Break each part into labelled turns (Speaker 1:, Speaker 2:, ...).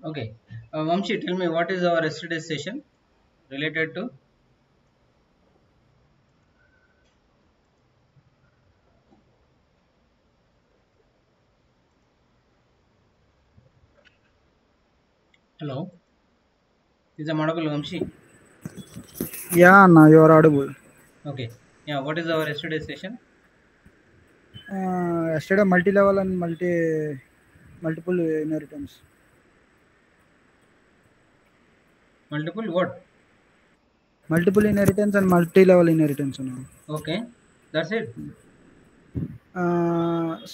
Speaker 1: Okay. Vamshi, tell me what is our yesterday's session related to? Hello. Is the audible, Vamshi?
Speaker 2: Yeah, Anna, you are audible.
Speaker 1: Okay. Yeah. What is our yesterday's session?
Speaker 2: Yesterday, multi-level and multiple inheritance.
Speaker 1: Multiple what?
Speaker 2: Multiple inheritance and multi-level inheritance.
Speaker 1: Okay. That's it.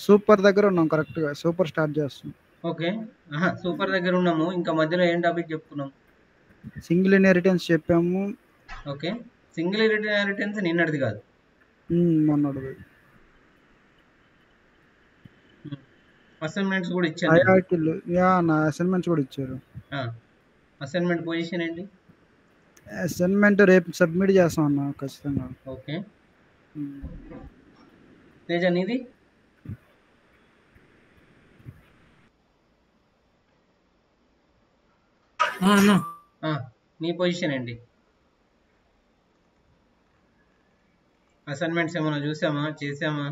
Speaker 2: Super దగ్గర ఉన్నాం కరెక్ట్గా super start చేస్తాం.
Speaker 1: Okay. Super దగ్గర ఉన్నాము. ఇంకా మధ్యలో ఏం topic చెప్పుకున్నాం?
Speaker 2: సింగిల్ ఇన్హెరిటెన్స్ చెప్పాము.
Speaker 1: ఓకే. సింగిల్ ఇన్హెరిటెన్స్ నిన్నటిది కాదు.
Speaker 2: మొన్నటిది.
Speaker 1: అసైన్మెంట్స్ కూడా ఇచ్చాను.
Speaker 2: హైరార్కీలు నా అసైన్మెంట్స్ కూడా ఇచ్చారు.
Speaker 1: అసైన్మెంట్ పొజిషన్ ఏంటి?
Speaker 2: అసైన్మెంట్ రేపు సబ్మిట్ చేస్తాం అన్న ఖచ్చితంగా.
Speaker 1: ఓకే. తేజ నీది? నీ పొజిషన్ ఏంటి? అసైన్మెంట్స్ ఏమైనా చూసామా, చేసామా?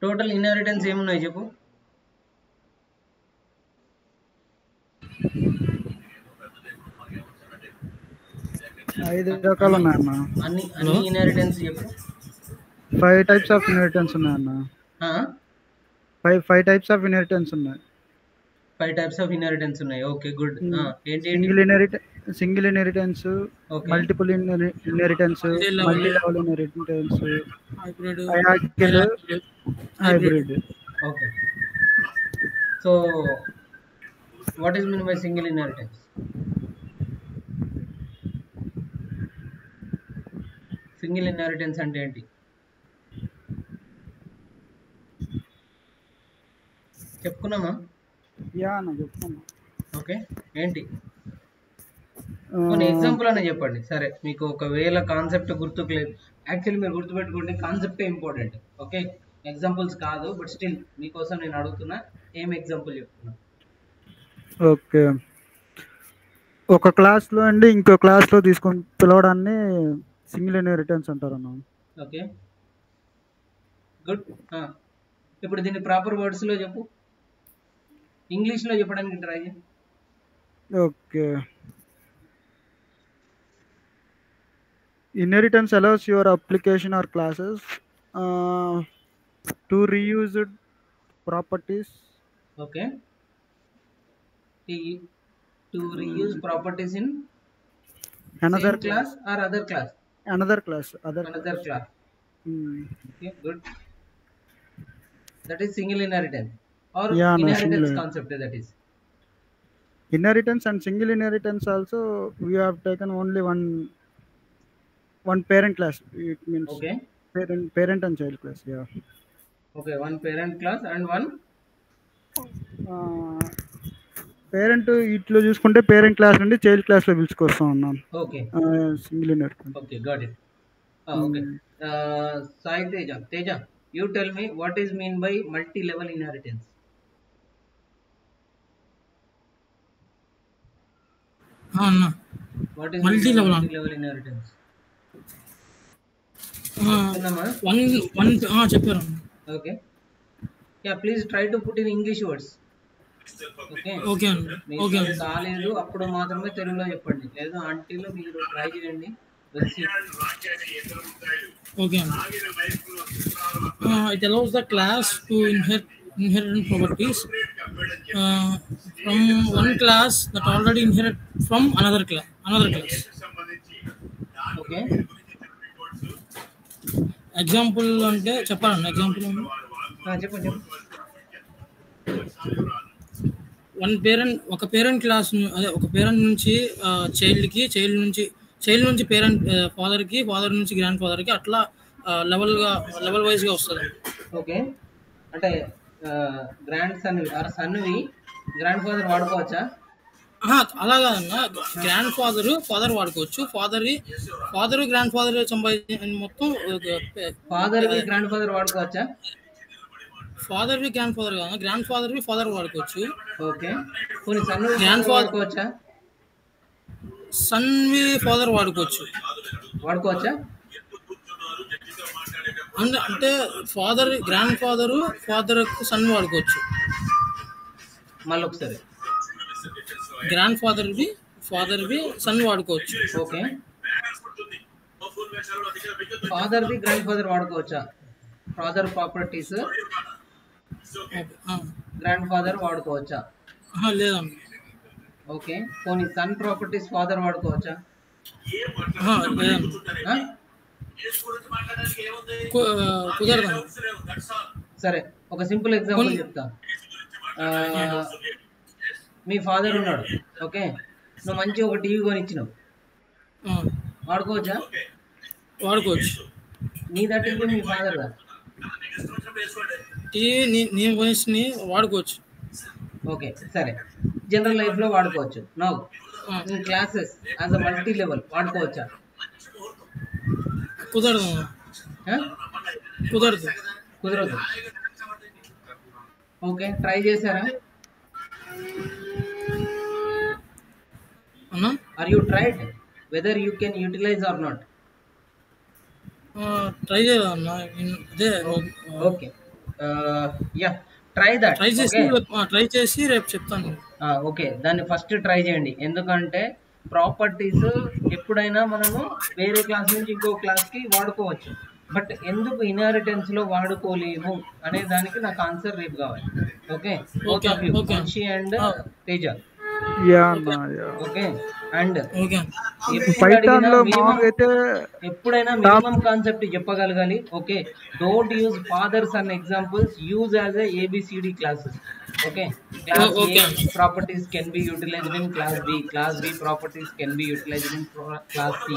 Speaker 1: టోటల్ ఇన్హెరిటెన్స్ ఏమున్నాయి చెప్పు?
Speaker 2: ఐదు రకాలు ఉన్నాయన్న.
Speaker 1: అన్ని ఇన్హెరిటెన్స్ చెప్పు.
Speaker 2: 5 టైప్స్ ఆఫ్ ఇన్హెరిటెన్స్ ఉన్నాయన్న. 5 టైప్స్ ఆఫ్ ఇన్హెరిటెన్స్ ఉన్నాయి.
Speaker 1: 5 టైప్స్ ఆఫ్ ఇన్హెరిటెన్స్ ఉన్నాయి. Okay, good. ఏంటి?
Speaker 2: Single inheritance, multiple inheritance, multi level inheritance, hybrid.
Speaker 1: Okay. So what is mean by single inheritance? Single inheritance అంటే ఏంటి చెప్పుకున్నామా?
Speaker 2: చెప్తున్నా.
Speaker 1: ఓకే, ఏంటి కొన్ని ఎగ్జాంపుల్ అనే చెప్పండి. సరే, మీకు ఒకవేళ కాన్సెప్ట్ గుర్తుకు లేదు, యాక్చువల్లీ మీరు గుర్తుపెట్టుకోండి, కాన్సెప్టే ఇంపార్టెంట్. ఓకే, ఎగ్జాంపుల్స్ కాదు, బట్ స్టిల్ మీకోసం నేను అడుగుతున్నా, ఏం ఎగ్జాంపుల్ చెప్తున్నా?
Speaker 2: ఓకే, ఒక క్లాస్లో అండి ఇంకో క్లాస్లో తీసుకొని పిలవడాన్ని సింగిల్ ఇన్హెరిటెన్స్ అంటారు అన్న.
Speaker 1: Okay, good. ఇప్పుడు దీన్ని ప్రాపర్ వర్డ్స్లో చెప్పు, ఇంగ్లీష్లో చెప్పడానికి ట్రై చేయి.
Speaker 2: Okay, inheritance allows your application or classes to reuse properties.
Speaker 1: Okay, to reuse properties in
Speaker 2: another
Speaker 1: class or other class?
Speaker 2: Another class.
Speaker 1: Okay, good. That is single inheritance or inheritance concept. That is
Speaker 2: inheritance and single inheritance also we have taken only one parent class. It means
Speaker 1: okay,
Speaker 2: parent and child class.
Speaker 1: Okay, one parent class and one
Speaker 2: parent ఇట్లో చూసుకుంటే parent class నుండి child class లో పిలుచుకొస్తాం అన్నాం.
Speaker 1: Okay,
Speaker 2: single inheritance.
Speaker 1: Okay, got it. Okay, Sai Teja, you tell me what is mean by multi level inheritance? What is multi level inheritance?
Speaker 3: చెప్పారు.
Speaker 1: Okay, yeah, please try to put in English words.
Speaker 3: Okay
Speaker 1: కాలేదు అప్పుడు మాత్రమే తెలుగులో చెప్పండి, లేదా ఆంటీలో మీరు try చేయండి.
Speaker 3: Okay, it allows the class to inherit properties from one class that already inherit from another class.
Speaker 1: Okay,
Speaker 3: example అంటే చెప్పాలన్న. ఎగ్జాంపుల్
Speaker 1: చెప్పండి.
Speaker 3: ఒక పేరెంట్ క్లాస్, అదే ఒక పేరెంట్ నుంచి చైల్డ్ నుంచి పేరెంట్ ఫాదర్కి, ఫాదర్ నుంచి గ్రాండ్ ఫాదర్కి, అట్లా లెవెల్ వైజ్గా వస్తుంది.
Speaker 1: ఓకే, అంటే గ్రాండ్ సన్వి గ్రాండ్ ఫాదర్ వాడుకోవచ్చా?
Speaker 3: అలా కాదన్న, గ్రాండ్ ఫాదర్ వాడుకోవచ్చు. ఫాదర్ గ్రాండ్ ఫాదర్ సంపాదించిన మొత్తం
Speaker 1: ఫాదర్ గ్రాండ్ ఫాదర్ వాడుకోవచ్చా?
Speaker 3: ఫాదర్వి గ్రాండ్ ఫాదర్ కాదు, గ్రాండ్ ఫాదర్వి ఫాదర్ వాడుకోవచ్చు.
Speaker 1: ఓకే, కొన్ని సన్
Speaker 3: గ్రాండ్ ఫాదర్
Speaker 1: వాడుకోవచ్చా?
Speaker 3: సన్వి ఫాదర్ వాడుకోవచ్చు.
Speaker 1: వాడుకోవచ్చా?
Speaker 3: అంటే father grand father father son వాడుకోవచ్చు.
Speaker 1: మళ్ళీ ఒకసారి.
Speaker 3: గ్రాండ్ ఫాదర్వి సన్ వాడుకోవచ్చు.
Speaker 1: ఓకే, ఫాదర్ది గ్రాండ్ ఫాదర్ వాడుకోవచ్చా? ఫాదర్ ప్రాపర్టీస్ గ్రాండ్ ఫాదర్ వాడుకోవచ్చా?
Speaker 3: లేదండి.
Speaker 1: ఓకే, పోనీ సన్ ప్రాపర్టీస్ ఫాదర్ వాడుకోవచ్చా?
Speaker 3: లేదండి, కుదరదు.
Speaker 1: సరే, ఒక సింపుల్ ఎగ్జాంపుల్ చెప్తా. మీ ఫాదర్ ఉన్నాడు, ఓకే, నువ్వు మంచి ఒక టీవీ కొనిచ్చినావు, వాడుకోవచ్చా?
Speaker 3: వాడుకోవచ్చు.
Speaker 1: నీ దట్టింది మీ ఫాదర్ దా?
Speaker 3: టీవీ నేను కొనిచ్చి వాడుకోవచ్చు.
Speaker 1: ఓకే, సరే, జనరల్ లైఫ్ లో వాడుకోవచ్చు. Now classes as a multi level వాడుకోవచ్చా?
Speaker 3: కుదరదు.
Speaker 1: కుదరదు. ఓకే, ట్రై చేశారా? Are you tried whether you can utilize or not?
Speaker 3: Try చేయాలన్నా.
Speaker 1: Okay, yeah, try that.
Speaker 3: Try చేసి రేపు చెప్తాను.
Speaker 1: ఓకే, దాన్ని ఫస్ట్ ట్రై చేయండి. ఎందుకంటే ప్రాపర్టీస్ ఎప్పుడైనా మనము వేరే క్లాస్ నుంచి ఇంకో క్లాస్కి వాడుకోవచ్చు, బట్ ఎందుకు ఇన్హెరిటెన్స్ లో వాడుకోలేము అనే దానికి నాకు ఆన్సర్ రేపు కావాలి. Okay, Vamsi and Teja. Okay, and ఎప్పుడైనా మినిమం కాన్సెప్ట్ చెప్పగలగాలి. Okay, don't use fathers an examples, use as ABCD classes. Okay, class A properties can be utilized in class B, class B properties can be utilized in class C.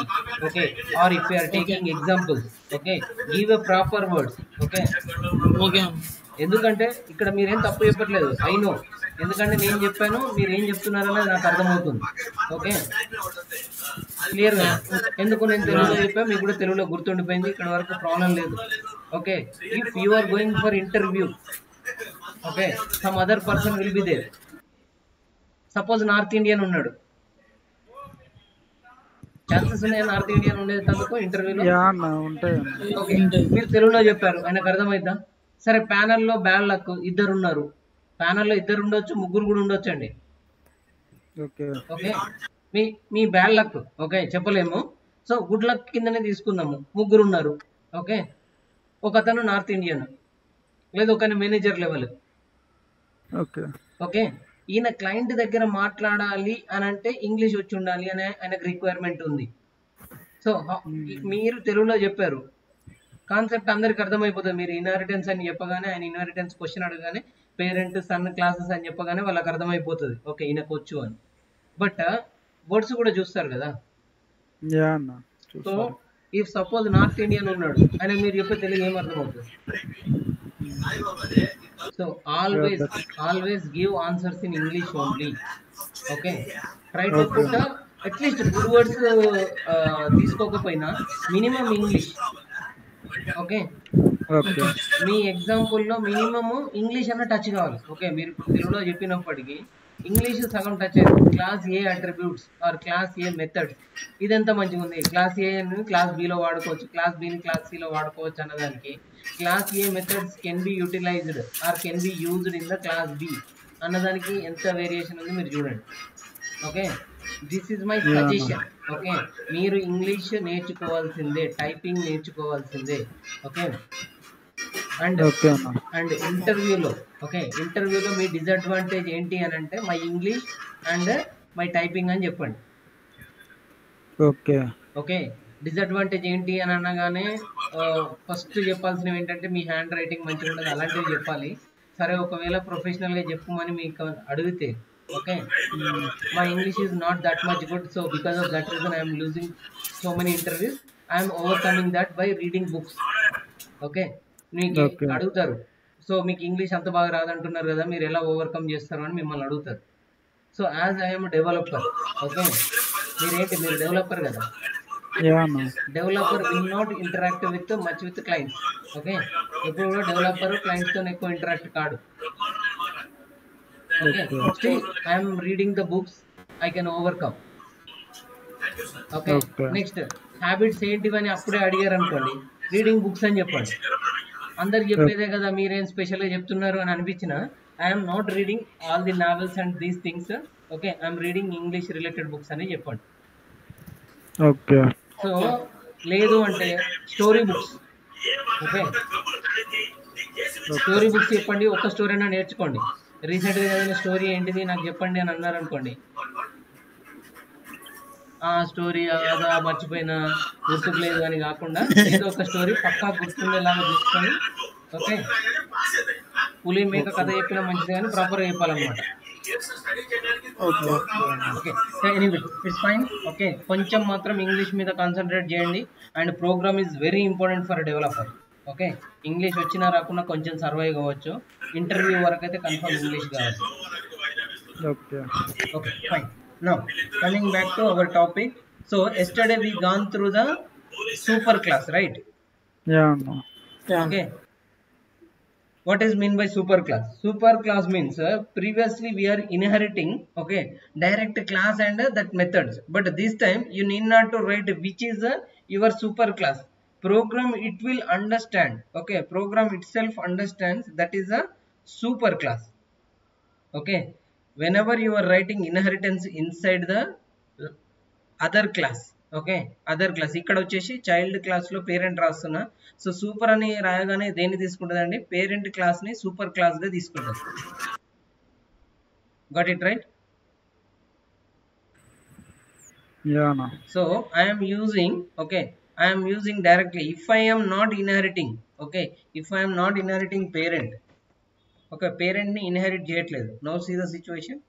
Speaker 1: Okay, or if you are taking examples, okay, give a proper words. Okay, ఎందుకంటే ఇక్కడ మీరేం తప్పు చెప్పట్లేదు, I know, ఎందుకంటే నేను చెప్పాను, మీరు ఏం చెప్తున్నారనేది నాకు అర్థమవుతుంది. ఓకే, క్లియర్గా ఎందుకు నేను తెలుగులో చెప్పాను, మీకు కూడా తెలుగులో గుర్తుండిపోయింది, ఇక్కడ వరకు ప్రాబ్లం లేదు. Okay, if you are going for interview, okay, some other person will be there. Suppose north Indian ఉన్నాడు, ఛాన్సెస్ ఉన్నాయి నార్త్ ఇండియన్ ఉండేది తనకు ఇంటర్వ్యూలో. ఓకే, మీరు తెలుగులో చెప్పారు, ఆయనకు అర్థమైద్దా? సరే, ప్యానల్లో బ్యాడ్ లక్ ఇద్దరు ఉన్నారు, ప్యానల్లో ఇద్దరు ఉండొచ్చు, ముగ్గురు కూడా ఉండొచ్చు అండి. ఓకే, మీ బ్యాడ్ లక్, ఓకే, చెప్పలేము. సో గుడ్ లక్ కిందనే తీసుకుందాము, ముగ్గురు ఉన్నారు. ఓకే, ఒక అతను నార్త్ ఇండియన్, లేదు ఒక మేనేజర్ లెవెల్. ఓకే, ఈయన క్లయింట్ దగ్గర మాట్లాడాలి అని అంటే ఇంగ్లీష్ వచ్చి ఉండాలి అనే ఆయనకు రిక్వైర్మెంట్ ఉంది. సో మీరు తెలుగులో చెప్పారు, కాన్సెప్ట్ అందరికి అర్థమైపోతుంది. మీరు ఇన్హెరిటెన్స్ అని చెప్పగానే, ఆయన ఇన్హెరిటెన్స్ క్వశ్చన్ అడగగానే పేరెంట్ సన్ క్లాసెస్ అని చెప్పగానే వాళ్ళకి అర్థమైపోతుంది, ఓకే ఈయనకు వచ్చు అని. బట్ వర్డ్స్ కూడా చూస్తారు కదా. So if suppose north Indian ఉన్నాడు, ఆయన మీరు చెప్పే తెలుగు ఏం అర్థమవుతుంది? So always give answers in English only. Okay, try to put at least good words తీసుకోకపోయినా మినిమం ఇంగ్లీష్. ఓకే, మీ ఎగ్జాంపుల్లో మినిమము ఇంగ్లీష్ అన్న టచ్ కావాలి. ఓకే, మీరు తెలుగులో చెప్పినప్పటికీ ఇంగ్లీష్ సగం టచ్ అయ్యింది. Class A attributes or class A methods, ఇదంతా మంచిగా ఉంది. క్లాస్ ఏ అని క్లాస్ బిలో వాడుకోవచ్చు, క్లాస్ బిని క్లాస్ సిలో వాడుకోవచ్చు అన్నదానికి class A methods can be utilized or can be used in the class B అన్నదానికి ఎంత వేరియేషన్ ఉంది మీరు చూడండి. Okay, this is my suggestion. Okay, మీరు ఇంగ్లీష్ నేర్చుకోవాల్సిందే, టైపింగ్ నేర్చుకోవాల్సిందే. ఓకే, అండ్ ఇంటర్వ్యూలో, ఓకే, ఇంటర్వ్యూలో మీ డిసడ్వాంటేజ్ ఏంటి అని అంటే my English and my typing అని చెప్పండి. ఓకే, డిసడ్వాంటేజ్ ఏంటి అని అనగానే ఫస్ట్ చెప్పాల్సినవి ఏంటంటే మీ హ్యాండ్ రైటింగ్ మంచిగా ఉండదు, అలాంటివి చెప్పాలి. సరే, ఒకవేళ ప్రొఫెషనల్గా చెప్పమని మీకు అడిగితే, okay, my English is not that much good, so because of that reason I'm losing so many interviews, I'm overcoming that by reading books. Okay, మీకు అడుగుతారు, సో మీకు ఇంగ్లీష్ అంత బాగా రాదంటున్నారు కదా, మీరు ఎలా ఓవర్కమ్ చేస్తారు అని మిమ్మల్ని అడుగుతారు. So as I'm developer, okay, మీరు డెవలపర్ కదా,
Speaker 2: Yeah, no.
Speaker 1: Developer will not interact with much with clients. Okay, ఎప్పుడు కూడా డెవలపర్ క్లయింట్స్ తో ఎక్కువ ఇంటరాక్ట్ కాడు. Okay, still I'm reading the books, I can overcome. Okay,
Speaker 2: Okay.
Speaker 1: Next habits ఏంటివని అప్పుడే అడిగారు అనుకోండి, రీడింగ్ బుక్స్ అని చెప్పండి. అందరు చెప్పేదే కదా, మీరేం స్పెషల్గా చెప్తున్నారు అని అనిపించిన, I'm not reading all the novels and these things. Okay, I'm reading English related books అని చెప్పండి.
Speaker 2: Okay.
Speaker 1: సో లేదు అంటే story books. Okay, story books చెప్పండి, ఒక్క స్టోరీ అయినా నేర్చుకోండి. రీసెంట్గా ఏదైనా స్టోరీ ఏంటిది నాకు చెప్పండి అని అన్నారు అనుకోండి, ఆ స్టోరీ అదా మర్చిపోయినా, గుర్తుకు లేదు అని కాకుండా ఏదో ఒక స్టోరీ పక్కా గుర్తుండేలాగా చూసుకొని, ఓకే, పులి మేక కథ చెప్పినా మంచిది కానీ ప్రాపర్గా చెప్పాలన్నమాట.
Speaker 2: Okay.
Speaker 1: Okay, anyway it's fine. Okay, కొంచెం మాత్రం ఇంగ్లీష్ మీద కాన్సన్ట్రేట్ చేయండి. And program is very important for developer. Okay, English వచ్చినా రాకుండా కొంచెం సర్వైవ్ కావచ్చు, ఇంటర్వ్యూ వరకు అయితే కన్ఫర్మ్ ఇంగ్లీష్ కావాలి.
Speaker 2: Okay.
Speaker 1: Okay, fine. Now, coming back to our topic. So, yesterday we gone through the super class, right?
Speaker 2: Yeah, no.
Speaker 1: Okay. What is mean by super class? Super class means previously we are inheriting, okay, direct class and that methods. But this time you need not to write which is your super class. Program it will understand. Okay, program itself understands that is a super class. Okay, whenever you are writing inheritance inside the other class. Okay, other class. ఇక్కడ వచ్చేసి child class లో parent రాస్తున్నా. So super అని రాయగానే దేన్ని తీసుకుంటుందండి, parent class ని super class గా తీసుకుంటుంది. Got it right?
Speaker 2: Yeah, no.
Speaker 1: So I'm using, okay, I'm using directly if I am not inheriting. Okay, if I am not inheriting parent. Okay, parent ని inherit చేయట్లేదు. Now see the situation.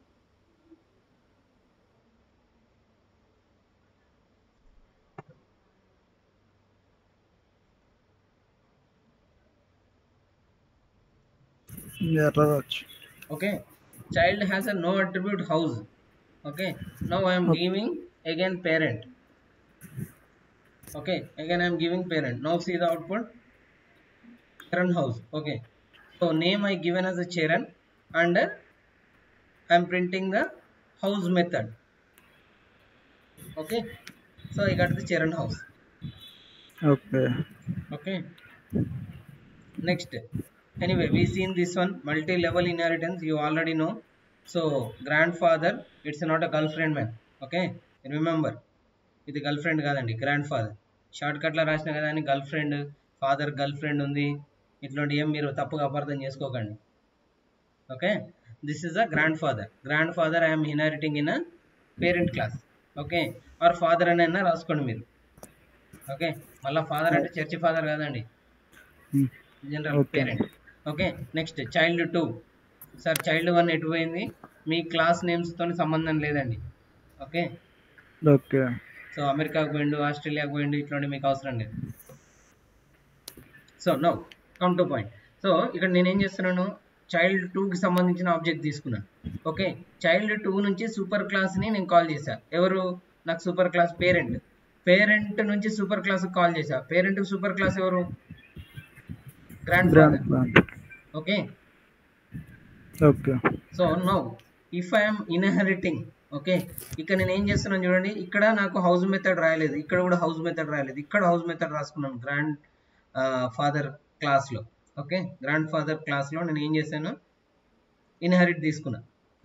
Speaker 2: Yeah, Raj.
Speaker 1: Okay, child has a no attribute house. Okay, now I am giving again parent. Okay, again I am giving parent. Now see the output, Charan house. Okay, so name I given as a Charan and I am printing the house method. Okay, so I got the Charan house.
Speaker 2: Okay.
Speaker 1: Okay, next, anyway we seen this one, multi-level inheritance, you already know. So grandfather, it's not a girlfriend man. Okay, remember, ఇది girlfriend కాదండి, grandfather. Short కట్లో రాసిన కదా అని girlfriend, father girlfriend ఉంది, ఇట్లాంటి ఏం మీరు తప్పుగా అపార్థం చేసుకోకండి. Okay, this is a grandfather. Grandfather I'm inheriting in a parent class. Okay, or father అని అయినా రాసుకోండి మీరు. ఓకే, మళ్ళీ ఫాదర్ అంటే చర్చి ఫాదర్ కాదండి, general parent. Okay, next child 2. Sir child 1 ఎటు పోయింది, మీ క్లాస్ నేమ్స్తో సంబంధం లేదండి. ఓకే,
Speaker 2: ఓకే,
Speaker 1: సో అమెరికాకు పోయిండు, ఆస్ట్రేలియాకు పోయిండు, ఇట్లాంటి మీకు అవసరం లేదు. So no come to point. So ఇక్కడ నేనేం చేస్తున్నాను, చైల్డ్ 2కి సంబంధించిన ఆబ్జెక్ట్ తీసుకున్నాను. ఓకే, చైల్డ్ 2 నుంచి సూపర్ క్లాస్ని నేను కాల్ చేశా. ఎవరు, నాకు సూపర్ క్లాస్ పేరెంట్. పేరెంట్ నుంచి సూపర్ క్లాస్కి కాల్ చేశా. పేరెంట్కి సూపర్ క్లాస్ ఎవరు, grand father. Okay,
Speaker 2: okay.
Speaker 1: So now if I'm inheriting. Okay, ఇక్కడ నేను ఏం చేస్తున్నాను చూడండి, ఇక్కడ నాకు హౌస్ మెథడ్ రాయలేదు, ఇక్కడ కూడా హౌస్ మెథడ్ రాయలేదు, ఇక్కడ హౌస్ మెథడ్ రాసుకున్నాను గ్రాండ్ ఫాదర్ క్లాస్లో. ఓకే, గ్రాండ్ ఫాదర్ క్లాస్లో నేను ఏం చేశాను, ఇన్హెరిట్ తీసుకున్నా.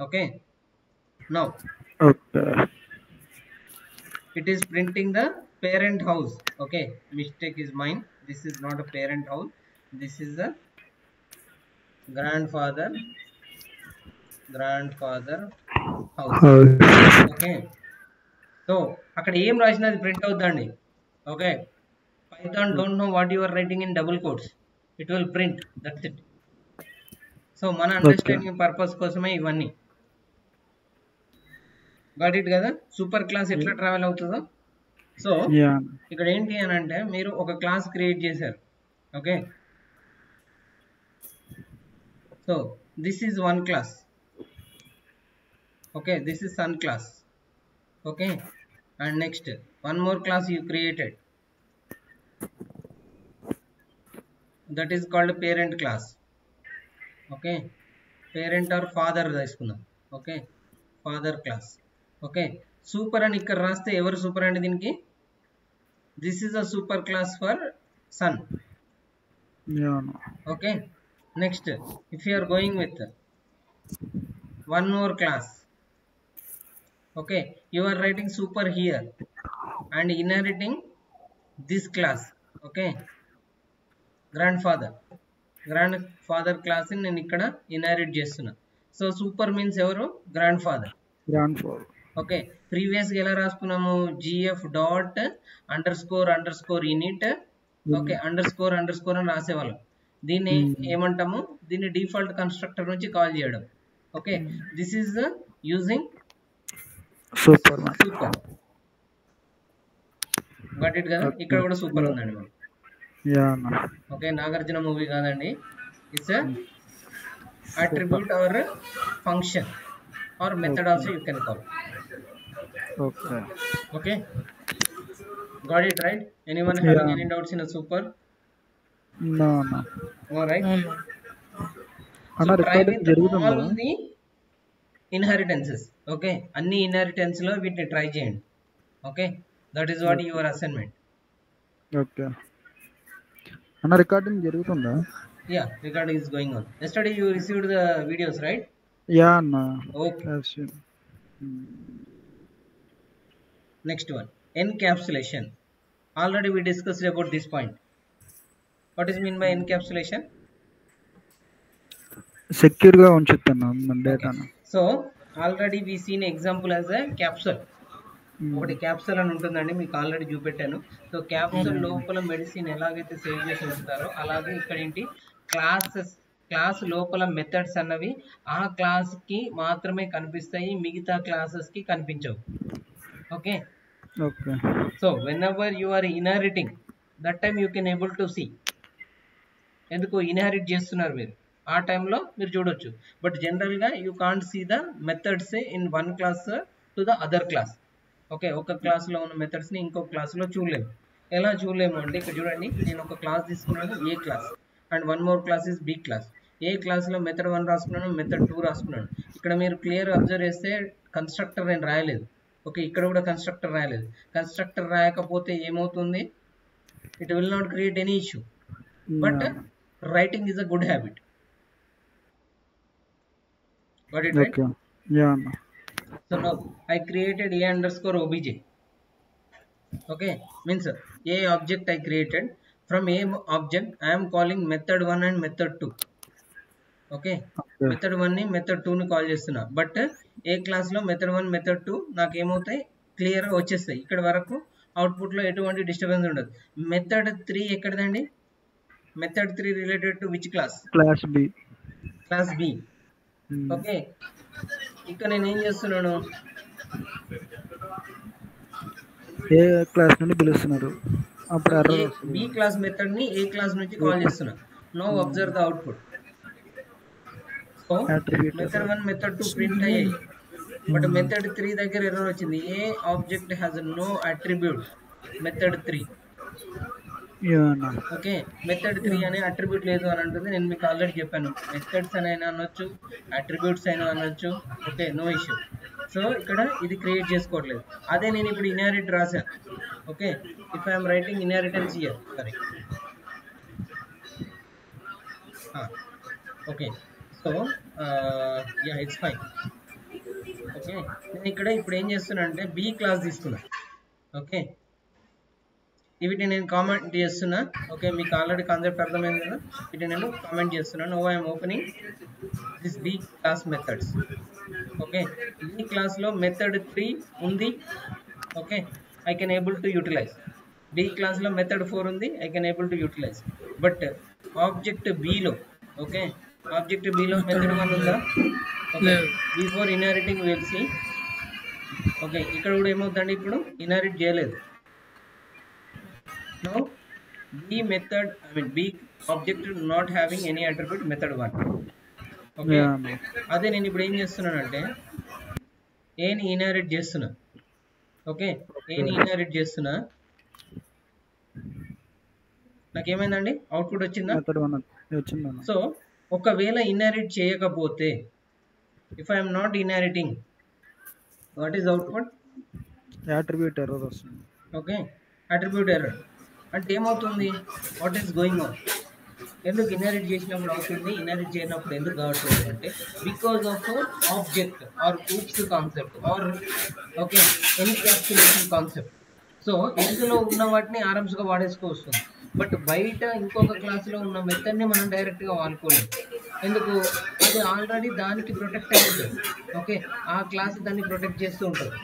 Speaker 1: Okay, now it is printing the parent house. Okay, mistake is mine, this is not a parent house, this is the grandfather house. Okay, so అక్కడ ఏం రాసినా అది ప్రింట్ అవుతుందండి. Okay, python don't know what you are writing in double quotes, it will print, that's it. So మన understanding purpose కోసమే ఇవన్నీ. Got it కదా, super class ఎట్లా ట్రావెల్ అవుతుందో. సో ఇక్కడ ఏంటి అని అంటే, మీరు ఒక క్లాస్ క్రియేట్ చేశారు. Okay, so this is one class. Okay, this is son class. Okay, and next one more class you created, that is called parent class. Okay, parent or father తీసుకుందాం. Okay, father class. Okay, super అని ఇక్కడ రాస్తే ఎవరు super అండి దీనికి? This is a super class for son. Okay, next if you are going with one more class, okay, you are writing super here and inheriting this class. Okay, grandfather class ni nenu ikkada inherit chestunna. So super means evaru? Grandfather. Okay, previous ga ela raskunnamo gf dot underscore init. Okay, underscore అని రాసేవాళ్ళం. దీన్ని ఏమంటాము? దీన్ని default constructor నుంచి call చేయడం. Okay, this is using super. Got it కదా? ఇక్కడ కూడా super ఉందండి మనం. ఓకే, నాగార్జున మూవీ కాదండి, it's attribute are function are method also you can call. Okay, got it right? Anyone having any doubts in a super?
Speaker 2: No.
Speaker 1: All right.
Speaker 2: Ana recording jarugundha.
Speaker 1: All the inheritances. Okay, anni inheritance lo వీటిని try చేయండి. Okay, that is what your assignment.
Speaker 2: Okay. Ana recording jarugundha?
Speaker 1: Yeah, recording is going on. Yesterday you received the videos, right?
Speaker 2: Yeah, Anna.
Speaker 1: Okay. Next one, encapsulation. Already we discussed about this point. What is mean by encapsulation?
Speaker 2: Secure ga unchuttana మన డేటాను.
Speaker 1: So already we seen example as a capsule. ఒకటి capsule అని ఉంటుందండి, మీకు already చూపెట్టాను. So capsule లోపల medicine ఎలాగైతే save చేసి ఉంచుతారో అలాగే ఇక్కడ ఏంటి క్లాస్ లోపల మెథడ్స్ అన్నవి ఆ క్లాస్ కి మాత్రమే కనిపిస్తాయి, మిగతా క్లాసెస్ కి కనిపించవు. Okay, so whenever you are inheriting, that time you can able to see. ఎందుకు ఇన్హెరిట్ చేస్తున్నారు మీరు, ఆ టైంలో మీరు చూడొచ్చు. బట్ జనరల్గా you can't see the methods in one class to the other class. Okay, ఒక క్లాస్లో ఉన్న మెథడ్స్ని ఇంకొక క్లాస్లో చూడలేము. ఎలా చూడలేము అంటే ఇక్కడ చూడండి, నేను ఒక క్లాస్ తీసుకున్నాను A class, and one more class is B class. A క్లాస్లో మెథడ్ 1 రాసుకున్నాను, మెథడ్ 2 రాసుకున్నాను. ఇక్కడ మీరు క్లియర్ అబ్జర్వ్ చేస్తే కన్స్ట్రక్టర్ నేను రాయలేదు. ఓకే, ఇక్కడ కూడా కన్స్ట్రక్టర్ రాయలేదు. కన్స్ట్రక్టర్ రాయకపోతే ఏమవుతుంది? It will not create any issue, but writing is a good habit. Got it right?
Speaker 2: Okay. Yeah.
Speaker 1: So now I created a underscore obj. Okay, means a object I created. From a object I am calling method 1 and method 2. Okay, method 1 ని method 2 ని call చేస్తున్నా. But A class లో method 1 method 2 నాకు ఏమవుతాయి? Clear గా వచ్చేస్తాయి. ఇక్కడ వరకు అవుట్పుట్ లో ఎటువంటి డిస్టర్బెన్స్ ఉండదు. మెథడ్ 3 ఎక్కడదండి? Method 3 related to which class?
Speaker 2: Class B.
Speaker 1: Class B. Okay, ఇక్కడ నేను ఏం చేస్తున్నాను?
Speaker 2: ఏ క్లాస్ నుండి పిలుస్తున్నారు, అప్పుడు ఎర్రర్ వస్తుంది.
Speaker 1: బి క్లాస్ మెథడ్ ని ఏ క్లాస్ నుంచి కాల్ చేస్తున్నా. No observe the output. So method 1 method 2 print అయ్యాయి, బట్ మెథడ్ 3 దగ్గర ఎర్రర్ వచ్చింది. A object has no attribute method 3. Okay, method 3 అనే అట్రిబ్యూట్ లేదు అని అంటుంది. నేను మీకు ఆల్రెడీ చెప్పాను, మెథడ్స్ అయినా అనొచ్చు, అట్రిబ్యూట్స్ అయినా అనొచ్చు. Okay, no issue. సో ఇక్కడ ఇది క్రియేట్ చేసుకోవట్లేదు. అదే నేను ఇప్పుడు ఇన్హెరిట్ రాశాను. Okay, if I'm writing inheritance here, సరే. Okay, so yeah it's fine. Okay, నేను ఇక్కడ ఇప్పుడు ఏం చేస్తున్నా అంటే బి క్లాస్ తీసుకున్నా. ఓకే, వీటిని నేను కామెంట్ చేస్తున్నా. ఓకే, మీకు ఆల్రెడీ కాన్సెప్ట్ అర్థమైంది కదా, వీటిని నేను కామెంట్ చేస్తున్నాను. Now I'm opening this B class methods. Okay, ఈ క్లాస్లో మెథడ్ 3 ఉంది. Okay, I can able to utilize. B క్లాస్లో మెథడ్ 4 ఉంది, I can able to utilize. But object బిలో, ఓకే, ఆబ్జెక్ట్ బిలో మెథడ్ 1 ఉందా? Okay, before inheriting will see. Okay, ఇక్కడ కూడా ఏమవుతుందండి, ఇప్పుడు ఇన్హెరిట్ చేయలేదు. Now B method, I mean B object not having any attribute method 1. Okay, అదే నేను ఇప్పుడు ఏం చేస్తున్నానంటే A ని ఇన్హెరిట్ చేస్తున్నా. ఓకే, ఏని ఇన్హెరిట్ చేస్తున్నా, నాకేమైందండి అవుట్పుట్ వచ్చిందా?
Speaker 2: మెథడ్ 1 వచ్చిందన్న.
Speaker 1: సో ఒకవేళ ఇన్హెరిట్ చేయకపోతే, if I'm not inheriting, what is output?
Speaker 2: Attribute error వస్తుంది.
Speaker 1: ఓకే, అట్రిబ్యూట్ ఎర్రర్ అంటే ఏమవుతుంది? What is going on? ఎందుకు ఇన్హెరిట్ చేసినప్పుడు అవుతుంది, ఇన్హెరిట్ చేయనప్పుడు ఎందుకు కావట్లేదు అంటే because of object or oops concept or okay encapsulation concept. So ఇందులో ఉన్న వాటిని ఆరామ్స్గా వాడేసుకోవస్తుంది, బట్ బయట ఇంకొక క్లాస్లో ఉన్న మెథడ్ని మనం డైరెక్ట్గా వాడుకోలేము. ఎందుకు? అది ఆల్రెడీ దానికి ప్రొటెక్ట్ అయి ఉంటుంది. ఓకే, ఆ క్లాస్ దాన్ని ప్రొటెక్ట్ చేస్తూ ఉంటుంది.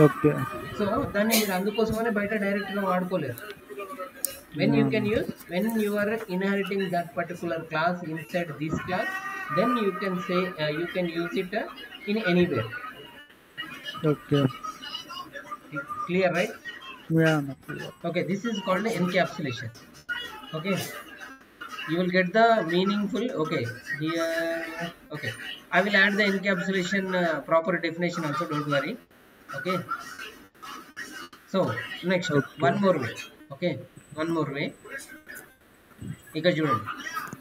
Speaker 2: ఓకే.
Speaker 1: సో దాన్ని మీరు అందుకోసమనే బయట డైరెక్ట్గా వాడుకోలేరు. When you can use, when you are inheriting that particular class inside this class, then you can say you can use it in anywhere.
Speaker 2: Okay.
Speaker 1: Clear, right?
Speaker 2: Yeah అన్న clear.
Speaker 1: Okay, this is called encapsulation. Okay, you will get the meaningful. Okay, here. Okay, I will add the encapsulation proper definition also, don't worry. Okay, so next one more way. Okay, one more way. ఇక్కడ చూడండి,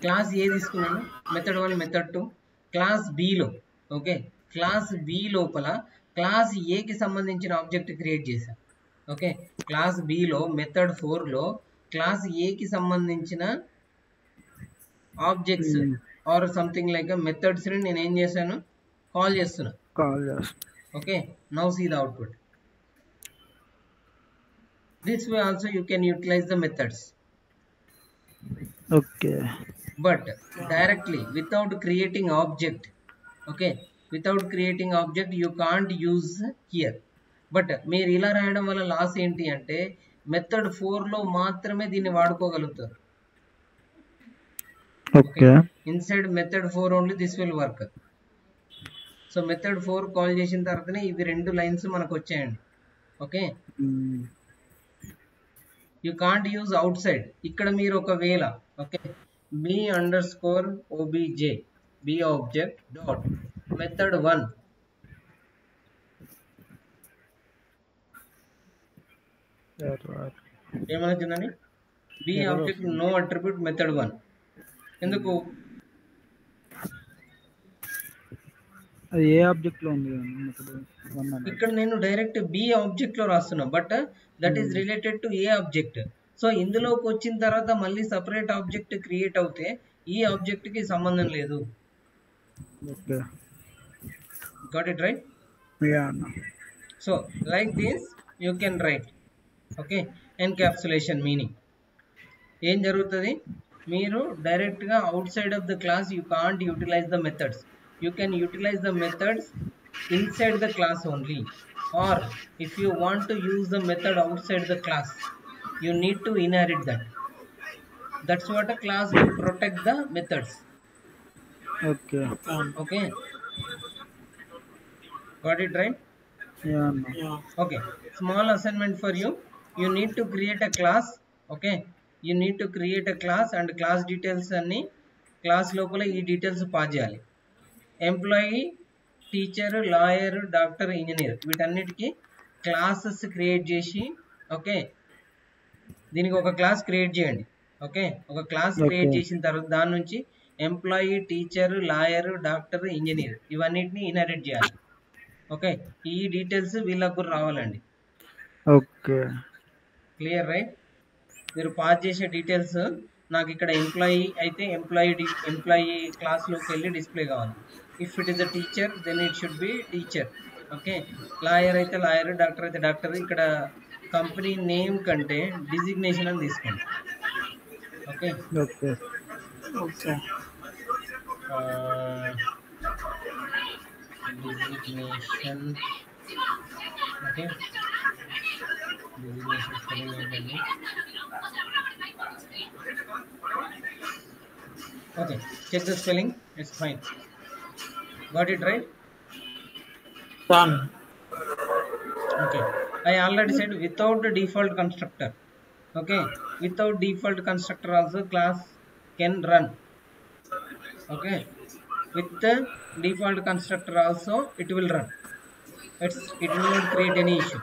Speaker 1: class A తీసుకున్నాను, method 1 method 2, class బిలో okay class B లోపల class ఏకి సంబంధించిన object create చేశాను. Okay, class బిలో method 4లో క్లాస్ ఏకి సంబంధించిన ఆబ్జెక్ట్స్ ఆర్ సంథింగ్ లైక్ మెథడ్స్ని నేను ఏం చేశాను, కాల్ చేస్తున్నా. Okay, now see the output. This way also you can utilize the methods.
Speaker 2: Okay.
Speaker 1: But directly without creating object. Okay, without creating object you can't use here. But మీరు ఇలా రాయడం వల్ల loss ఏంటి అంటే మెథడ్ 4లో మాత్రమే దీన్ని వాడుకోగలుగుతారు.
Speaker 2: Okay.
Speaker 1: Inside method 4 only this will work. So method 4 call చేసిన తర్వాతనే ఇవి రెండు లైన్స్ మనకు వచ్చాయండి. Okay, you can't use outside. ఇక్కడ మీరు ఒకవేళ okay b_obj b object dot method 1 ఏమవుతుందండి, b object no attribute method 1. ఎందుకు?
Speaker 2: అది ఏ ఆబ్జెక్ట్ లో ఉంది?
Speaker 1: ఇక్కడ నేను డైరెక్ట్ బి ఆబ్జెక్ట్ లో రాస్తున్నా, but that is related to A object. So ఇందులోకి వచ్చిన తర్వాత మళ్ళీ సపరేట్ ఆబ్జెక్ట్ క్రియేట్ అవుతే ఈ ఆబ్జెక్ట్ కి సంబంధం లేదు. Got it right? So like this you can write. Okay, encapsulation meaning ఏం జరుగుతుంది, మీరు డైరెక్ట్గా outside of the class you can't utilize the methods. You can utilize the methods inside the class only, or if you want to use the method outside the class you need to inherit that. That's what a class will protect the methods.
Speaker 2: Okay.
Speaker 1: Okay, got it right?
Speaker 2: Yeah.
Speaker 1: Okay, small assignment for you. You need to create a class. Okay, you need to create a class and class details anni class lopala ee details pass cheyali. Employee, teacher, lawyer, doctor, engineer వీటన్నిటికీ classes create చేసి okay దీనికి ఒక class create చేయండి. Okay, ఒక class create చేసిన తర్వాత దాని నుంచి employee, teacher, lawyer, doctor, engineer ఇవన్నిటిని ఇన్హెరిట్ చేయాలి. ఓకే, ఈ డీటెయిల్స్ వీళ్ళకు కూడా రావాలండి.
Speaker 2: Okay,
Speaker 1: clear right? మీరు పాస్ చేసే డీటెయిల్స్ నాకు ఇక్కడ ఎంప్లాయీ అయితే ఎంప్లాయీ క్లాస్లోకి వెళ్ళి డిస్ప్లే కావాలి. If it is a teacher then it should be teacher. Okay, lawyer అయితే లాయర్, డాక్టర్ అయితే డాక్టర్. ఇక్కడ కంపెనీ నేమ్ కంటే డిజిగ్నేషన్ అని తీసుకోండి. Okay
Speaker 3: okay
Speaker 1: designation. Okay, designation spelling ఏంటండి? Okay, check the spelling, it's fine. Got it right?
Speaker 3: Done.
Speaker 1: Okay, I already said without the default constructor. Okay, without default constructor also class can run. Okay, with the default constructor also it will run. it will not create any issue.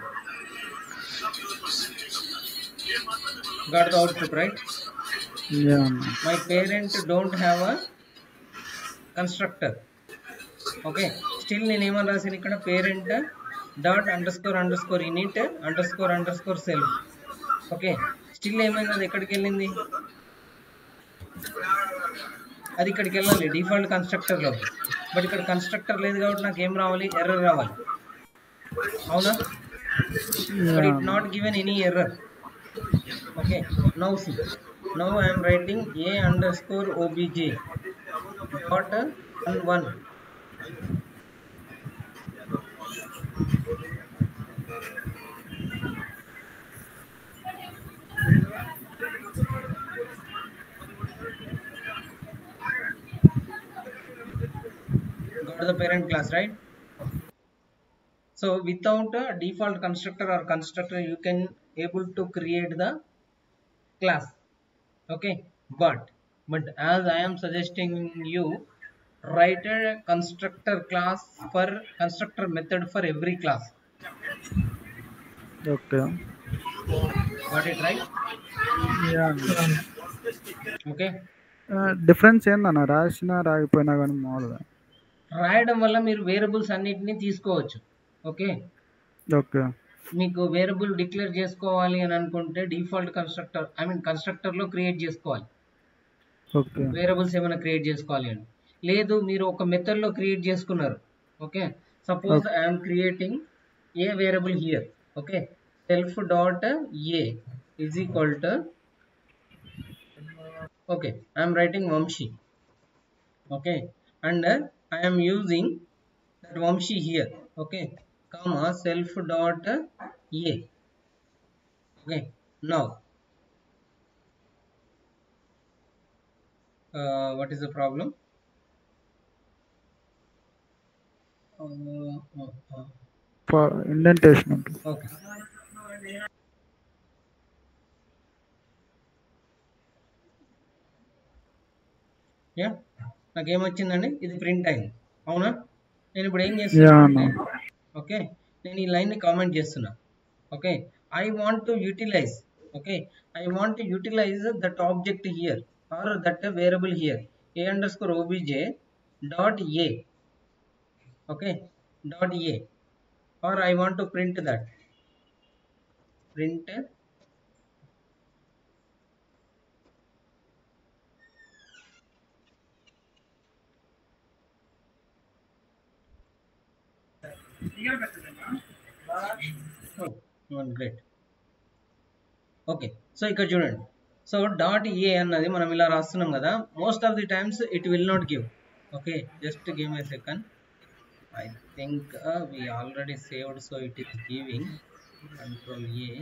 Speaker 1: Got the output, right?
Speaker 2: Yeah.
Speaker 1: My parent don't have a constructor. Okay, still నేను ఏమని రాసాను ఇక్కడ parent dot underscore in it underscore self. Okay, still ఏమైంది, అది ఎక్కడికి వెళ్ళింది, అది ఇక్కడికి వెళ్ళాలి డిఫాల్ట్ కన్స్ట్రక్టర్లో. బట్ ఇక్కడ కన్స్ట్రక్టర్ లేదు కాబట్టి నాకు ఏం రావాలి, ఎర్రర్ రావాలి, అవునా? But it not given any error. Okay, now see, now I'm writing a_obj dot 1. Go to the parent class, right? So without a default constructor or constructor you can able to create the class. Okay, but as I am suggesting you, write a constructor class for constructor method for every class.
Speaker 2: Okay.
Speaker 1: Got it, right?
Speaker 2: Yeah.
Speaker 1: Okay,
Speaker 2: difference ఏందన్న, రాసినా రాకపోయినా కానీ మామూలుగా
Speaker 1: రాయడం వల్ల మీరు variables అన్నిటిని తీసుకోవచ్చు. Okay,
Speaker 2: okay.
Speaker 1: మీకు వేరియబుల్ డిక్లేర్ చేసుకోవాలి అని అనుకుంటే డిఫాల్ట్ కన్స్ట్రక్టర్లో క్రియేట్ చేసుకోవాలి.
Speaker 2: ఓకే.
Speaker 1: వేరియబుల్స్ ఏమైనా క్రియేట్ చేసుకోవాలి అని లేదు, మీరు ఒక మెథడ్లో క్రియేట్ చేసుకున్నారు. Okay, suppose I'm creating a variable here. Okay, self dot A is equal to, okay, I'm writing Vamshi. Okay, and I'm using that Vamshi here. Okay, comma self dot a. Okay, now what is the problem?
Speaker 2: Indentation ఉంటుంది.
Speaker 1: Okay, yeah, నాకేమొచ్చిందండి, ఇది print అయింది, అవునా? నేను ఇప్పుడు ఏం చేస్తున్నాను, okay, నేను ఈ లైన్ని కామెంట్ చేస్తున్నా. Okay, I want to utilize, okay, I want to utilize that object here or that variable here a_obj dot a. Okay, dot a, or I want to print that, print great. Okay, so ఇక్కడ చూడండి, so dot A అన్నది మనం ఇలా రాస్తున్నాం కదా, most of the times it will not give. Okay, just give my second, I think we already saved, so it is giving. Control A,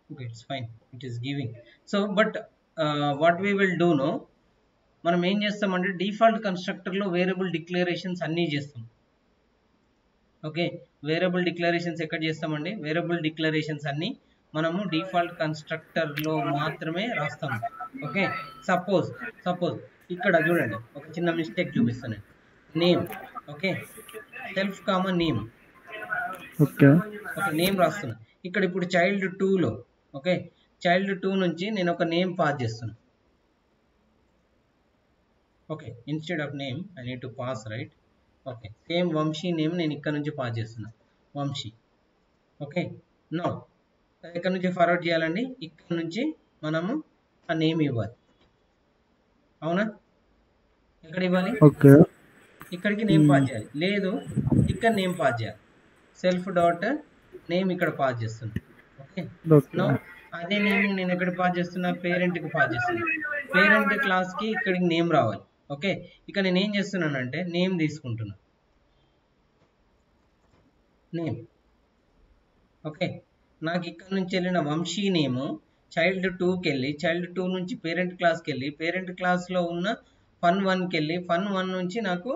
Speaker 1: okay, it's fine, it is giving. So but what we will do now, మనం ఏం చేస్తామంటే default కన్స్ట్రక్టర్లో variable declarations అన్నీ చేస్తాం. Okay, variable declarations ఎక్కడ చేస్తామండి, variable declarations అన్నీ మనము default కన్స్ట్రక్టర్లో మాత్రమే రాస్తాము. ఓకే, సపోజ్ ఇక్కడ చూడండి, ఒక చిన్న మిస్టేక్ చూపిస్తాను, name. Okay, self comma name.
Speaker 2: Okay,
Speaker 1: name రాస్తున్నా ఇక్కడ. ఇప్పుడు చైల్డ్ 2లో, ఓకే, చైల్డ్ 2 నుంచి నేను ఒక నేమ్ పాస్ చేస్తున్నా. Okay, instead of name I need to pass, right? Okay, same Vamshi name నేను ఇక్కడ నుంచి పాస్ చేస్తున్నా, వంశీ. ఓకే, నో ఇక్కడ నుంచి ఫార్వర్డ్ చేయాలండి, ఇక్కడ నుంచి మనము ఆ నేమ్ ఇవ్వాలి, అవునా? ఎక్కడ ఇవ్వాలి?
Speaker 2: ఓకే,
Speaker 1: ఇక్కడికి నేమ్ పాస్ చేయాలి, లేదు ఇక్కడ నేమ్ పాస్ చేయాలి. సెల్ఫ్ డాట్ నేమ్ ఇక్కడ పాస్ చేస్తున్నా. ఓకే, నో అదే నేమ్ నేను ఎక్కడ పాస్ చేస్తున్నా, పేరెంట్కి పాస్ చేస్తున్నా. పేరెంట్ క్లాస్కి ఇక్కడికి నేమ్ రావాలి. ఓకే, ఇక్కడ నేను ఏం చేస్తున్నానంటే నేమ్ తీసుకుంటున్నా, నేమ్. ఓకే, నాకు ఇక్కడ నుంచి వెళ్ళిన వంశీ నేము చైల్డ్ 2కి వెళ్ళి, చైల్డ్ 2 నుంచి పేరెంట్ క్లాస్కి వెళ్ళి, పేరెంట్ క్లాస్లో ఉన్న fun1కి వెళ్ళి, fun1 నుంచి నాకు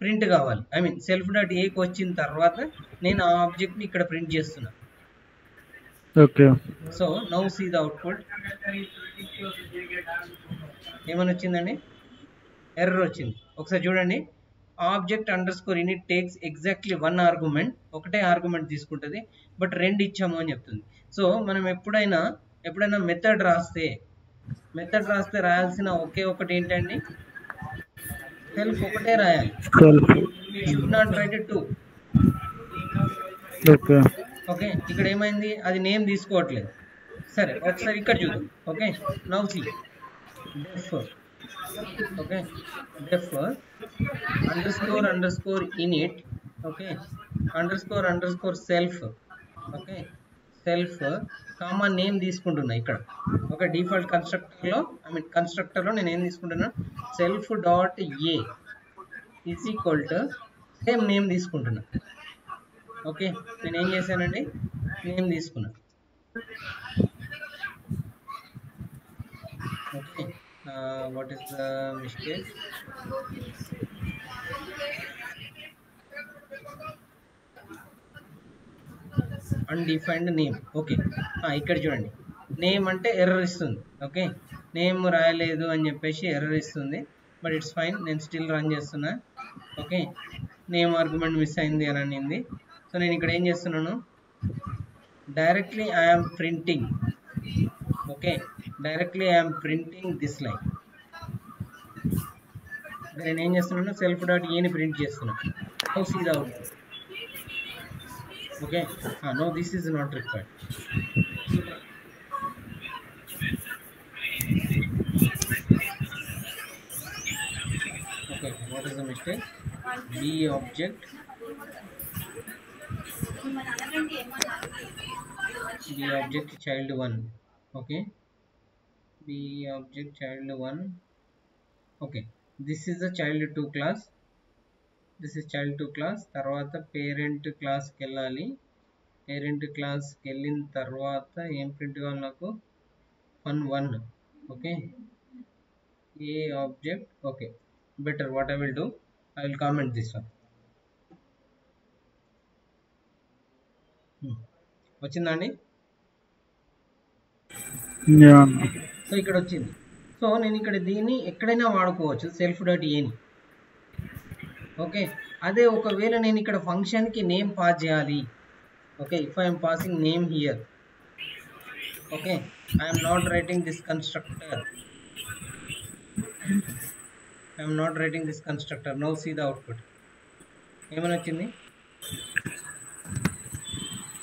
Speaker 1: ప్రింట్ కావాలి. ఐ మీన్ సెల్ఫ్ డాట్ ఏకి వచ్చిన తర్వాత నేను ఆ ఆబ్జెక్ట్ని ఇక్కడ ప్రింట్ చేస్తున్నా.
Speaker 2: Okay.
Speaker 1: So now see the output. ఏమని వచ్చిందండి? ఎర్రర్ వచ్చింది. ఒకసారి చూడండి. Object underscore init takes exactly 1 argument, ఒకటే ఆర్గ్యుమెంట్ తీసుకుంటుంది, బట్ 2 ఇచ్చాము అని చెప్తుంది. సో మనం ఎప్పుడైనా మెథడ్ రాస్తే రాయాల్సిన ఒకే ఒకటి ఏంటండి? సెల్ఫ్ ఒకటే రాయాలి.
Speaker 2: Self.
Speaker 1: You should not write 2.
Speaker 2: Okay.
Speaker 1: Okay, ఇక్కడ ఏమైంది? అది నేమ్ తీసుకోవట్లేదు. సరే ఒకసారి ఇక్కడ చూద్దాం. Okay, now see def. Okay, def underscore init. Okay, underscore self. Okay, self comma name తీసుకుంటున్నా ఇక్కడ. ఒక డిఫాల్ట్ కన్స్ట్రక్టర్లో నేను ఏం తీసుకుంటున్నా? Self dot A is equal to same name తీసుకుంటున్నా. ఓకే, నేను ఏం చేశానండి? నేమ్ తీసుకున్నా. Okay, what is the mistake? Undefined name. Okay, ఇక్కడ చూడండి, నేమ్ అంటే ఎర్రర్ ఇస్తుంది. ఓకే, నేమ్ రాయలేదు అని చెప్పేసి ఎర్రర్ ఇస్తుంది, బట్ ఇట్స్ ఫైన్. నేను స్టిల్ రన్ చేస్తున్నా. ఓకే, నేమ్ ఆర్గ్యుమెంట్ మిస్ అయింది అని అనింది. సో నేను ఇక్కడ ఏం చేస్తున్నాను? Directly I'm printing. Okay, directly I'm printing this line. నేను ఏం చేస్తున్నాను? సెల్ఫ్ డాట్ ఏని ప్రింట్ చేస్తున్నాను. How see the output? Okay, no, this is not required. Okay, what is the mistake? B object child 1. Okay, B object child 1. Okay, this is the child 2 class. This is child 2 class. తర్వాత parent క్లాస్కి వెళ్ళాలి. Parent క్లాస్కి వెళ్ళిన తర్వాత ఏం print కావాలి నాకు? 1. Okay, A object. Okay, better what I will do, I will comment this one. వచ్చిందండి? సో ఇక్కడ వచ్చింది. సో నేను ఇక్కడ దీన్ని ఎక్కడైనా వాడుకోవచ్చు, సెల్ఫ్ డాట్ ఏని. ఓకే, అదే ఒకవేళ నేను ఇక్కడ ఫంక్షన్కి నేమ్ పాస్ చేయాలి. Okay, if I'm passing name here. Okay, I'm not writing this constructor. Now see the output. ఏమని వచ్చింది?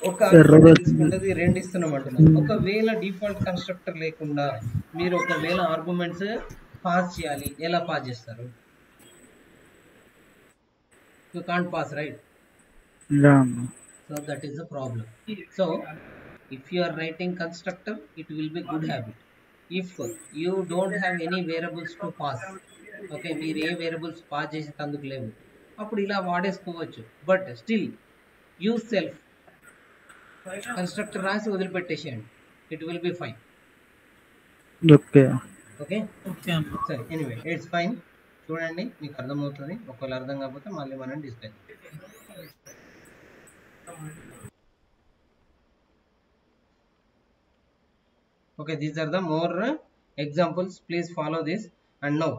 Speaker 1: ఒక తీసుకుంటుంది, 2 ఇస్తున్నామంటున్నాను. ఒకవేళ డిఫాల్ట్ కన్స్ట్రక్టర్ లేకుండా మీరు ఒకవేళ ఆర్గ్యుమెంట్స్ పాస్ చేయాలి, ఎలా పాస్ చేస్తారు? You can't pass, right?
Speaker 2: Yeah.
Speaker 1: So that is the problem. So if you are writing constructor, it will be good habit. If you don't have any variables to pass, okay, మీరు ఏ variables pass చేసి తందుకు లేవు, అప్పుడు ఇలా వాడేసుకోవచ్చు. But still use self. Constructor రాసి వదిలిపెట్టేసేయండి, it will be fine. Okay, సరే, anyway it's fine. చూడండి, మీకు అర్థమవుతుంది. ఒకవేళ అర్థం కాకపోతే మళ్ళీ మనం discuss. Okay, these are the more examples. Please follow this. And now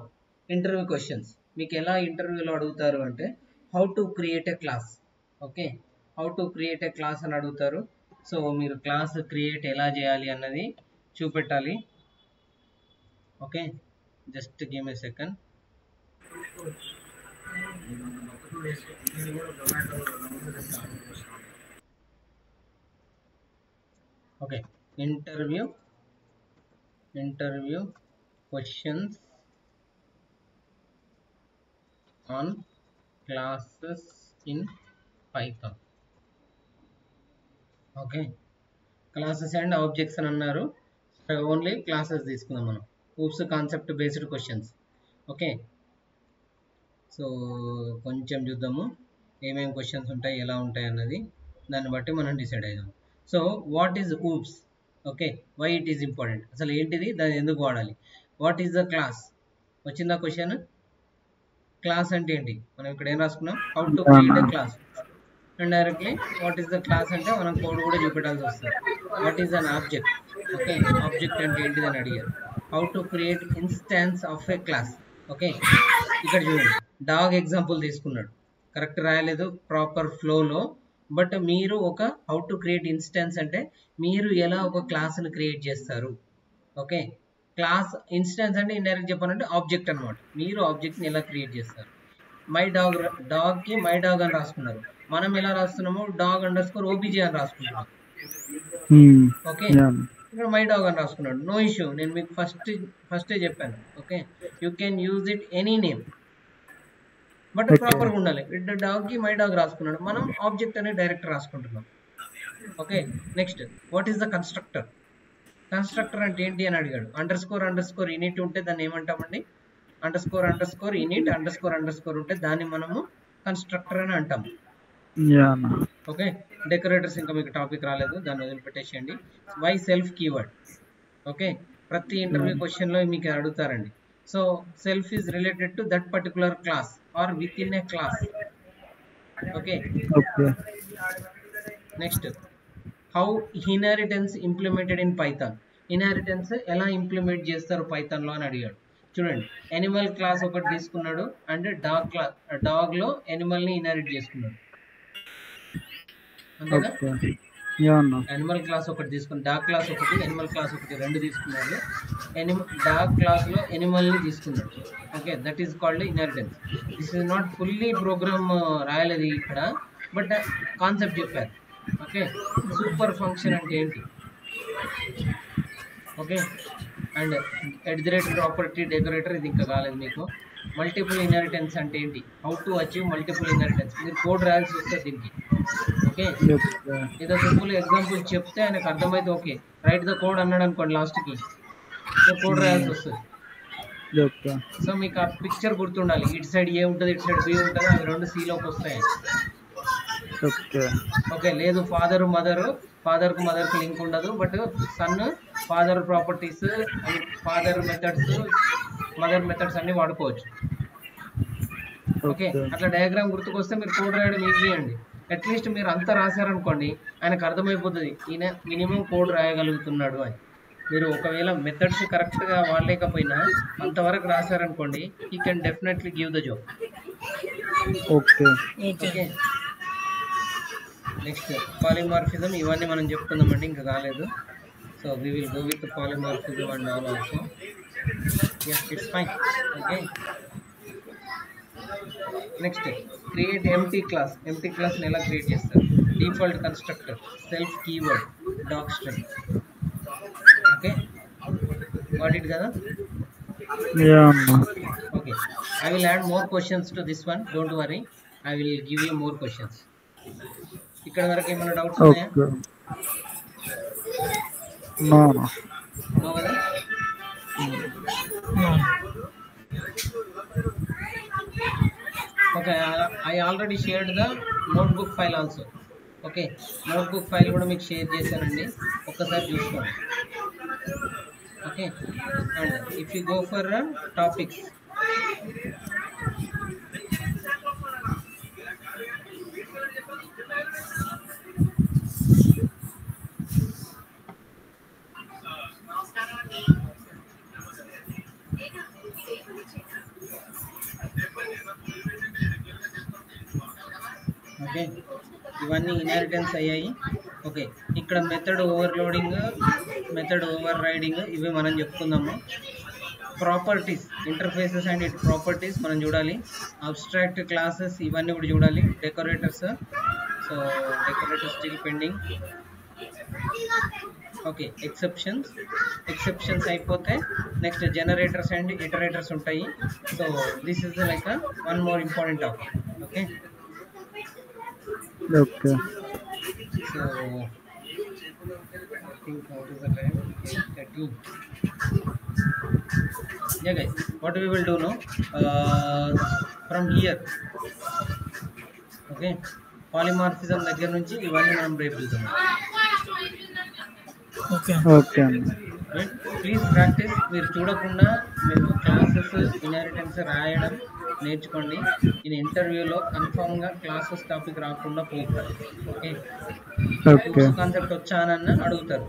Speaker 1: interview questions. మీకు ఎలా ఇంటర్వ్యూలో అడుగుతారు అంటే how to create a class. Okay, how to create a class అని అడుగుతారు. సో మీరు క్లాస్ క్రియేట్ ఎలా చేయాలి అన్నది చూపెట్టాలి. Okay, just give me second. Okay, interview questions on classes in Python. Okay, classes and objects అని అన్నారు. ఓన్లీ క్లాసెస్ తీసుకుందాం మనం. oops concept based questions. Okay, so కొంచెం చూద్దాము ఏమేమి క్వశ్చన్స్ ఉంటాయి, ఎలా ఉంటాయి అన్నది. దాన్ని బట్టి మనం డిసైడ్ అయ్యాం. So what is oops? Okay, why it is important, అసలు ఏంటిది, దాన్ని ఎందుకు వాడాలి? What is the class? వచ్చిందా క్వశ్చన్? క్లాస్ అంటే ఏంటి? మనం ఇక్కడ ఏం రాసుకున్నాం? How to create a class. And directly what is the class అంటే మనం కోడ్ కూడా చూపెట్టాల్సి వస్తుంది. What is an object, okay object అంటే ఏంటిదని అడిగారు. How to create instance of a class. Okay ఇక్కడ చూడండి డాగ్ ఎగ్జాంపుల్ తీసుకున్నాడు, కరెక్ట్ రాయలేదు ప్రాపర్ ఫ్లోలో. బట్ మీరు ఒక హౌ టు క్రియేట్ ఇన్స్టాన్స్ అంటే మీరు ఎలా ఒక క్లాస్ని క్రియేట్ చేస్తారు. ఓకే క్లాస్ ఇన్స్టాన్స్ అంటే ఇండైరెక్ట్ చెప్పాలంటే ఆబ్జెక్ట్ అనమాట. మీరు ఆబ్జెక్ట్ని ఎలా క్రియేట్ చేస్తారు. మై డాగ్, డాగ్కి మై డాగ్ అని రాసుకున్నారు. మనం ఎలా రాస్తున్నాము డాగ్ _ ఓబీజే అని రాసుకుంటున్నాం. ఓకే ఇక్కడ మై డాగ్ అని రాసుకున్నాడు, నో ఇష్యూ. నేను మీకు ఫస్టే చెప్పాను. Okay you can use it any name but ప్రాపర్గా ఉండాలి. డాగ్కి మై డాగ్ రాసుకున్నాడు, మనం ఆబ్జెక్ట్ అని డైరెక్ట్ రాసుకుంటున్నాం. Okay next what is the constructor. Constructor అంటే ఏంటి అని అడిగాడు. __ ఇనిట్ ఉంటే దాన్ని ఏమంటామండి, __ ఇనిట్ __ ఉంటే దాన్ని మనము కన్స్ట్రక్టర్ అని అంటాం. ఓకే డెకరేటర్స్ ఇంకా మీకు టాపిక్ రాలేదు, దాన్ని వదిలిపెట్టేసేయండి. Why self keyword. ఓకే ప్రతి ఇంటర్వ్యూ క్వశ్చన్లో మీకు అడుగుతారండి. So self is related to that particular class or with in A class. Okay next how inheritance implemented in Python. Inheritance ఎలా ఇంప్లిమెంట్ చేస్తారు పైథాన్లో అని అడిగాడు. చూడండి యానిమల్ క్లాస్ ఒకటి తీసుకున్నాడు అంటే డాగ్లో యానిమల్ని ఇన్హెరిట్ చేసుకున్నాడు. అంతేగా యానిమల్ క్లాస్ ఒకటి తీసుకుని డాగ్ క్లాస్ ఒకటి యానిమల్ క్లాస్ ఒకటి రెండు తీసుకున్నాడు. డాగ్ క్లాస్లో యానిమల్ని తీసుకున్నాడు. Okay that is called inheritance. This is not fully program రాయలేదు ఇక్కడ, బట్ కాన్సెప్ట్ చెప్పారు. ఓకే సూపర్ ఫంక్షన్ అంటే ఏంటి. ఓకే అండ్ @ ప్రాపర్టీ డెకరేటర్ ఇది ఇంకా కాలేదు మీకు. మల్టిపుల్ ఇన్హెరిటెన్స్ అంటే ఏంటి, how to achieve multiple inheritance. మీరు కోడ్ రాయాల్సి వస్తుంది దీనికి. ఓకే ఏదో సింపుల్ ఎగ్జాంపుల్ చెప్తే ఆయనకు అర్థమైతే ఓకే రైట్ ద కోడ్ అన్నాడు అనుకోండి, లాస్ట్కి కోడ్ రాయాల్సి వస్తుంది. సో మీకు ఆ పిక్చర్ గుర్తుండాలి, ఇటు సైడ్ ఏ ఉంటుంది ఇటు సైడ్ బి ఉంటుంది, అవి రెండు సిలోకి వస్తాయి. ఓకే లేదు ఫాదర్ కు మదర్కి లింక్ ఉండదు, but sun father properties and father methods mother methods అన్ని వాడుకోవచ్చు. ఓకే అట్లా డయాగ్రామ్ గుర్తుకొస్తే మీరు కోడ్ రాయడం ఈజీ అండి. అట్లీస్ట్ మీరు అంతా రాశారనుకోండి ఆయనకు అర్థమైపోతుంది ఈయన మినిమం కోడ్ రాయగలుగుతున్నాడు అని. మీరు ఒకవేళ మెథడ్స్ కరెక్ట్గా వాడలేకపోయినా అంతవరకు రాశారనుకోండి ఈ can definitely give the job. Okay next polymorphism ఇవన్నీ మనం చెప్పుకుందామండి, ఇంకా కాలేదు. So we will go with polymorphism and all also. It's fine. Okay next create empty class. Empty క్లాస్ని ఎలా క్రియేట్ చేస్తారు. Default constructor, self keyword, dog string. Okay got it కదా. Okay I will add more questions to this one, don't worry, I will give you more questions. ఇక్కడ వరకు ఏమైనా doubts ఉన్నాయా? No కదా. Okay I already shared the notebook file also. Okay notebook file కూడా మీకు share చేశానండి, ఒక్కసారి చూసుకోండి. Okay and if you go for topics, okay ఇవన్నీ ఇన్హెరిటెన్స్ అయ్యాయి. ఓకే ఇక్కడ method overloading, method overriding ఇవి మనం చెప్పుకుందాము. Properties, interfaces and it properties మనం చూడాలి. అబ్స్ట్రాక్ట్ క్లాసెస్ ఇవన్నీ కూడా చూడాలి. Decorators, so decorators still pending. Okay exceptions అయిపోతే నెక్స్ట్ జనరేటర్స్ అండ్ ఇటరేటర్స్ ఉంటాయి. So this is like one more important topic. Okay
Speaker 2: Okay.
Speaker 1: So I think what is the time? 8:13. Yeah guys, what we will do now, from here, okay, polymorphism దగ్గర నుంచి ఇవన్నీ మనం రేపు వెళ్తాం.
Speaker 3: Okay
Speaker 1: please practice. మీరు చూడకుండా మీరు classes inheritance రాయడం నేర్చుకోండి. ఈ ఇంటర్వ్యూలో కన్ఫామ్గా క్లాసెస్ టాపిక్ రాకుండా పోతారు. ఓకే,
Speaker 2: ఓకే
Speaker 1: కాన్సెప్ట్ వచ్చానన్న అడుగుతారు.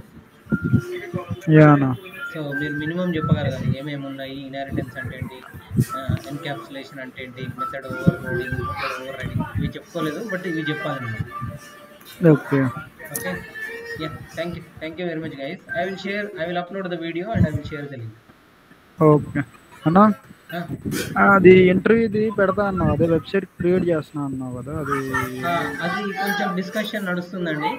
Speaker 2: యానా
Speaker 1: సో మీరు మినిమం చెప్పగలగాలి ఏమేమి ఉన్నాయి, ఇన్హెరిటెన్స్ అంటే ఏంటి, ఎన్క్యాప్సులేషన్ అంటే ఏంటి, method overloading, method overriding, ఇవి చెప్పుకోలేదు బట్ ఇవి చెప్పాలి మీరు.
Speaker 2: Okay
Speaker 1: okay, yeah, thank you very much guys. I will upload the video and I will share the link.
Speaker 2: Okay అన్నా, అది ఇంటర్వ్యూది పెడతా అన్నావు, అదే వెబ్సైట్ క్రియేట్ చేస్తున్నా అన్నావు కదా, అది
Speaker 1: అది కొంచెం డిస్కషన్ నడుస్తుందండి.